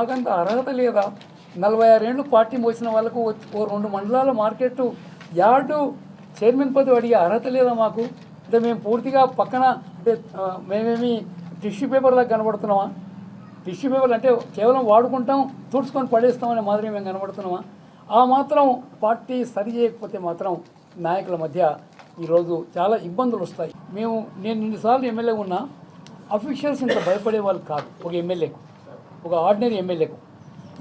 మాకంత అర్హత లేదా? 46 ఏళ్ళు పార్టీ మోసిన వాళ్ళకు ఓ 2 మండలాల మార్కెట్ యార్డు చైర్మన్ పదవి అడిగే అర్హత లేదా మాకు? అంటే మేము పూర్తిగా పక్కన అంటే మేమేమి టిష్యూ పేపర్లాగా కనబడుతున్నామా? టిష్యూ పేపర్లు అంటే కేవలం వాడుకుంటాం, తుడుచుకొని పడేస్తామనే మాదిరి మేము కనబడుతున్నామా? ఆ మాత్రం పార్టీ సరి చేయకపోతే మాత్రం నాయకుల మధ్య ఈరోజు చాలా ఇబ్బందులు వస్తాయి. నేను ఇన్నిసార్లు ఎమ్మెల్యే ఉన్నా, అఫీషియల్స్ ఇంత భయపడే వాళ్ళు కాదు. ఒక ఎమ్మెల్యేకు, ఒక ఆర్డినరీ ఎమ్మెల్యేకు.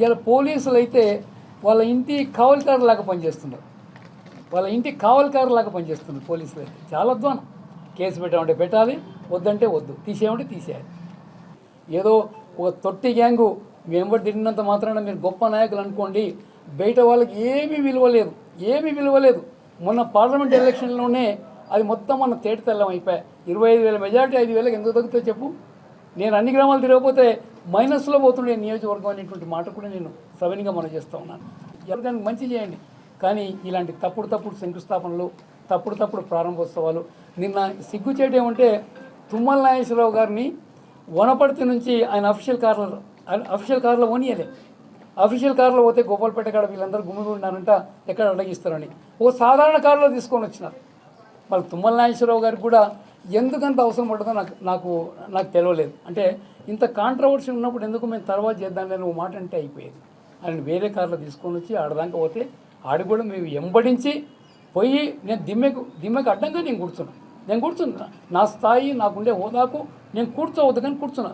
ఇలా పోలీసులు అయితే వాళ్ళ ఇంటి కావలికారులాగా పనిచేస్తున్నారు. వాళ్ళ ఇంటి కావలికారులాగా పనిచేస్తున్నారు పోలీసులు అయితే. చాలా అధ్వానం. కేసు పెట్టామంటే పెట్టాలి, వద్దంటే వద్దు, తీసేయమంటే తీసేయాలి. ఏదో ఒక తొట్టి గ్యాంగు వెంబడి తిరిగినంత మాత్రాన మీరు గొప్ప నాయకులు అనుకోండి, బయట వాళ్ళకి ఏమీ విలువ లేదు. మొన్న పార్లమెంట్ ఎలక్షన్లోనే అది మొత్తం మన తేటతెల్లం అయిపోయాయి. 25,000 మెజార్టీ 5,000 ఎందుకు తగ్గుతుందో చెప్పు? నేను అన్ని గ్రామాలు తిరగకపోతే మైనస్లో పోతుండే నియోజకవర్గం అనేటువంటి మాట కూడా నేను సవినిగా మనం చేస్తూ ఉన్నాను. ఎవరికైనా మంచి చేయండి, కానీ ఇలాంటి తప్పుడు శంకుస్థాపనలు, తప్పుడు ప్రారంభోత్సవాలు. నిన్న సిగ్గుచేటు ఏమంటే తుమ్మల నాగేశ్వరరావు గారిని వనపర్తి నుంచి ఆయన అఫీషియల్ కార్లో పోనీయలే. అఫీషియల్ కారులో పోతే గోపాల్పేట కాడ వీళ్ళందరూ గుమిగూడినారంట, ఎక్కడ అడగిస్తారని ఓ సాధారణ కారులో తీసుకొని వచ్చినారు. వాళ్ళు తుమ్మల నాగేశ్వరరావు గారికి కూడా ఎందుకంత అవసరం పడుతుందో నాకు తెలియలేదు. అంటే ఇంత కాంట్రవర్సీ ఉన్నప్పుడు ఎందుకు మేము తర్వాత చేద్దామని ఒక మాట అంటే అయిపోయేది. ఆయన వేరే కారులో తీసుకొని వచ్చి ఆడదాకా పోతే ఆడి కూడా మేము ఎంబడించి పోయి నేను దిమ్మకు అడ్డంగా నేను కూర్చున్నా. నా స్థాయి నాకుండే హోదాకు నేను కూర్చోవద్దు కానీ కూర్చున్నా.